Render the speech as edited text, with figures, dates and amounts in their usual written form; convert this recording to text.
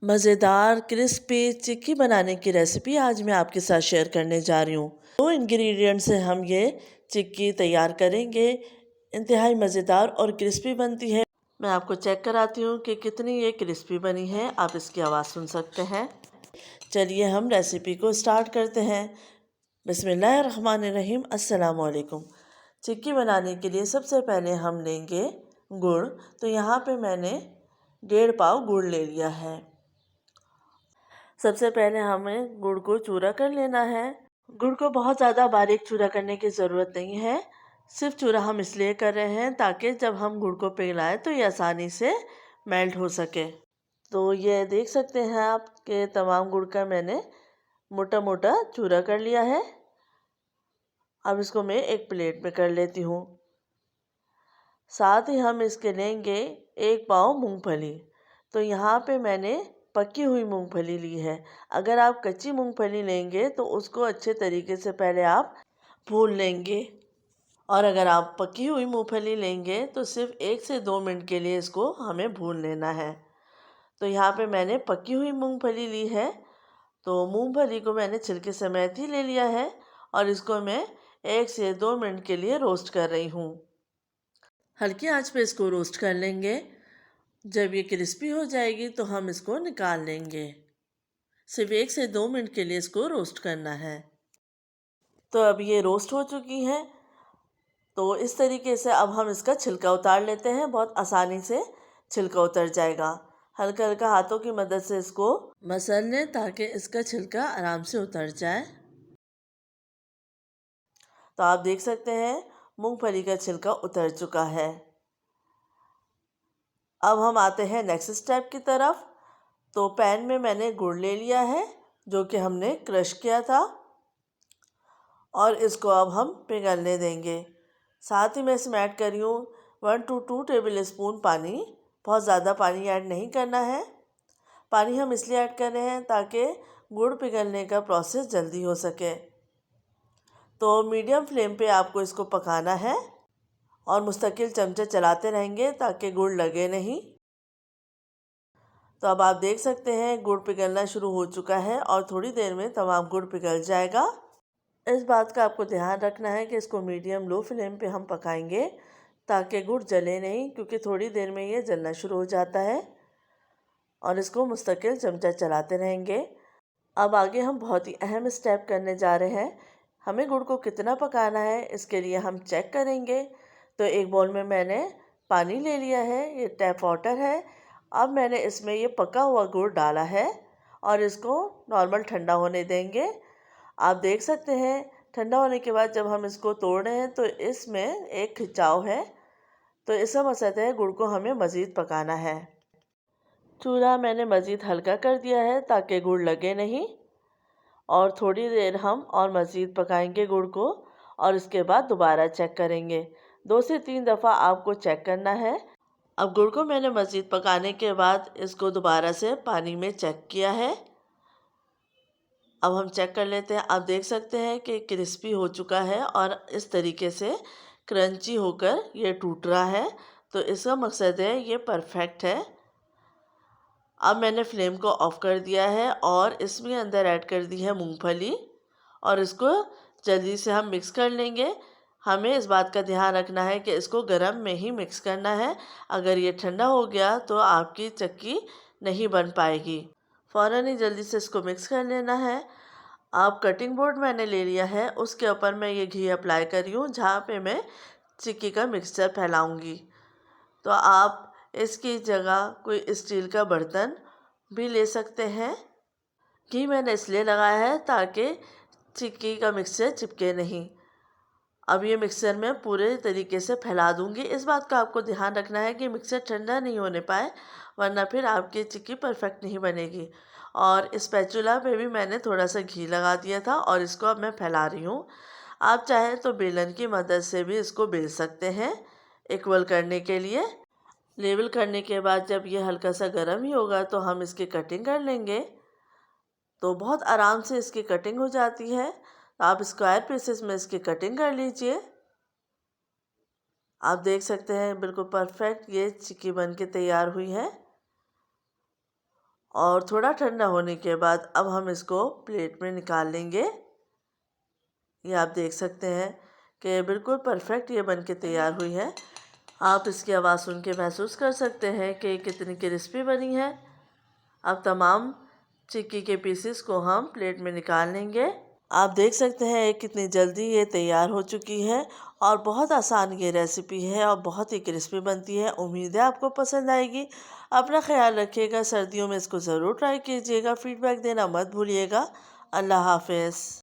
मज़ेदार क्रिस्पी चिक्की बनाने की रेसिपी आज मैं आपके साथ शेयर करने जा रही हूँ। 2 इंग्रेडिएंट से हम ये चिक्की तैयार करेंगे। इंतहाई मज़ेदार और क्रिस्पी बनती है। मैं आपको चेक कराती हूँ कि कितनी ये क्रिस्पी बनी है। आप इसकी आवाज़ सुन सकते हैं। चलिए हम रेसिपी को स्टार्ट करते हैं। बिस्मिल्लाहिर्रहमानिर्रहीम। अस्सलाम वालेकुम। चिक्की बनाने के लिए सबसे पहले हम लेंगे गुड़। तो यहाँ पे मैंने 1.5 पाव गुड़ ले लिया है। सबसे पहले हमें गुड़ को चूरा कर लेना है। गुड़ को बहुत ज़्यादा बारीक चूरा करने की ज़रूरत नहीं है। सिर्फ चूरा हम इसलिए कर रहे हैं ताकि जब हम गुड़ को पिघलाएं तो ये आसानी से मेल्ट हो सके। तो ये देख सकते हैं आप कि तमाम गुड़ का मैंने मोटा मोटा चूरा कर लिया है। अब इसको मैं एक प्लेट में कर लेती हूँ। साथ ही हम इसके लेंगे 1 पाव मूंगफली। तो यहाँ पे मैंने पकी हुई मूंगफली ली है। अगर आप कच्ची मूंगफली लेंगे तो उसको अच्छे तरीके से पहले आप भून लेंगे, और अगर आप पकी हुई मूंगफली लेंगे तो सिर्फ 1 से 2 मिनट के लिए इसको हमें भून लेना है। तो यहाँ पे मैंने पकी हुई मूंगफली ली है। तो मूंगफली को मैंने छिलके समेत ही ले लिया है और इसको मैं 1 से 2 मिनट के लिए रोस्ट कर रही हूँ। हल्की आंच पे इसको रोस्ट कर लेंगे। जब ये क्रिस्पी हो जाएगी तो हम इसको निकाल लेंगे। सिर्फ 1 से 2 मिनट के लिए इसको रोस्ट करना है। तो अब ये रोस्ट हो चुकी हैं। तो इस तरीके से अब हम इसका छिलका उतार लेते हैं। बहुत आसानी से छिलका उतर जाएगा। हल्का हल्का हाथों की मदद से इसको मसल लें ताकि इसका छिलका आराम से उतर जाए। तो आप देख सकते हैं मूंगफली का छिलका उतर चुका है। अब हम आते हैं नेक्स्ट स्टेप की तरफ। तो पैन में मैंने गुड़ ले लिया है जो कि हमने क्रश किया था, और इसको अब हम पिघलने देंगे। साथ ही मैं इसमें ऐड कर रही हूँ 1 to 2 टेबल स्पून पानी। बहुत ज़्यादा पानी ऐड नहीं करना है। पानी हम इसलिए ऐड कर रहे हैं ताकि गुड़ पिघलने का प्रोसेस जल्दी हो सके। तो मीडियम फ्लेम पे आपको इसको पकाना है और मुस्तकिल चमचे चलाते रहेंगे ताकि गुड़ लगे नहीं। तो अब आप देख सकते हैं गुड़ पिघलना शुरू हो चुका है और थोड़ी देर में तमाम गुड़ पिघल जाएगा। इस बात का आपको ध्यान रखना है कि इसको मीडियम लो फ्लेम पे हम पकाएंगे ताकि गुड़ जले नहीं, क्योंकि थोड़ी देर में ये जलना शुरू हो जाता है। और इसको मुस्तकिल चमचा चलाते रहेंगे। अब आगे हम बहुत ही अहम स्टेप करने जा रहे हैं। हमें गुड़ को कितना पकाना है इसके लिए हम चेक करेंगे। तो एक बाउल में मैंने पानी ले लिया है, ये टैप वाटर है। अब मैंने इसमें ये पका हुआ गुड़ डाला है और इसको नॉर्मल ठंडा होने देंगे। आप देख सकते हैं ठंडा होने के बाद जब हम इसको तोड़ रहे हैं तो इसमें एक खिंचाव है। तो इसका मकसद है गुड़ को हमें मज़ीद पकाना है। चूल्हा मैंने मज़ीद हल्का कर दिया है ताकि गुड़ लगे नहीं, और थोड़ी देर हम और मज़ीद पकाएंगे गुड़ को, और इसके बाद दोबारा चेक करेंगे। 2 से 3 दफ़ा आपको चेक करना है। अब गुड़ को मैंने मज़ीद पकाने के बाद इसको दोबारा से पानी में चेक किया है। अब हम चेक कर लेते हैं। आप देख सकते हैं कि क्रिस्पी हो चुका है और इस तरीके से क्रंची होकर ये टूट रहा है। तो इसका मकसद है ये परफेक्ट है। अब मैंने फ्लेम को ऑफ़ कर दिया है और इसमें अंदर ऐड कर दी है मूंगफली, और इसको जल्दी से हम मिक्स कर लेंगे। हमें इस बात का ध्यान रखना है कि इसको गरम में ही मिक्स करना है। अगर ये ठंडा हो गया तो आपकी चक्की नहीं बन पाएगी। फ़ौरन ही जल्दी से इसको मिक्स कर लेना है। आप कटिंग बोर्ड मैंने ले लिया है, उसके ऊपर मैं ये घी अप्लाई कर रही हूँ जहाँ पे मैं चिक्की का मिक्सचर फैलाऊँगी। तो आप इसकी जगह कोई स्टील का बर्तन भी ले सकते हैं। घी मैंने इसलिए लगाया है ताकि चिक्की का मिक्सचर चिपके नहीं। अब ये मिक्सचर मैं पूरे तरीके से फैला दूंगी। इस बात का आपको ध्यान रखना है कि मिक्सचर ठंडा नहीं होने पाए, वरना फिर आपकी चिक्की परफेक्ट नहीं बनेगी। और स्पैचुला पे भी मैंने थोड़ा सा घी लगा दिया था और इसको अब मैं फैला रही हूँ। आप चाहें तो बेलन की मदद से भी इसको बेल सकते हैं इक्वल करने के लिए। लेवल करने के बाद जब ये हल्का सा गर्म ही होगा तो हम इसकी कटिंग कर लेंगे। तो बहुत आराम से इसकी कटिंग हो जाती है। तो आप स्क्वायर पीसेस में इसकी कटिंग कर लीजिए। आप देख सकते हैं बिल्कुल परफेक्ट ये चिक्की बन के तैयार हुई है। और थोड़ा ठंडा होने के बाद अब हम इसको प्लेट में निकाल लेंगे। ये आप देख सकते हैं कि बिल्कुल परफेक्ट ये बन के तैयार हुई है। आप इसकी आवाज़ सुन के महसूस कर सकते हैं कि कितनी क्रिस्पी बनी है। अब तमाम चिक्की के पीसेस को हम प्लेट में निकाल लेंगे। आप देख सकते हैं कितनी जल्दी ये तैयार हो चुकी है और बहुत आसान ये रेसिपी है और बहुत ही क्रिस्पी बनती है। उम्मीद है आपको पसंद आएगी। अपना ख्याल रखिएगा, सर्दियों में इसको ज़रूर ट्राई कीजिएगा। फीडबैक देना मत भूलिएगा। अल्लाह हाफ़िज़।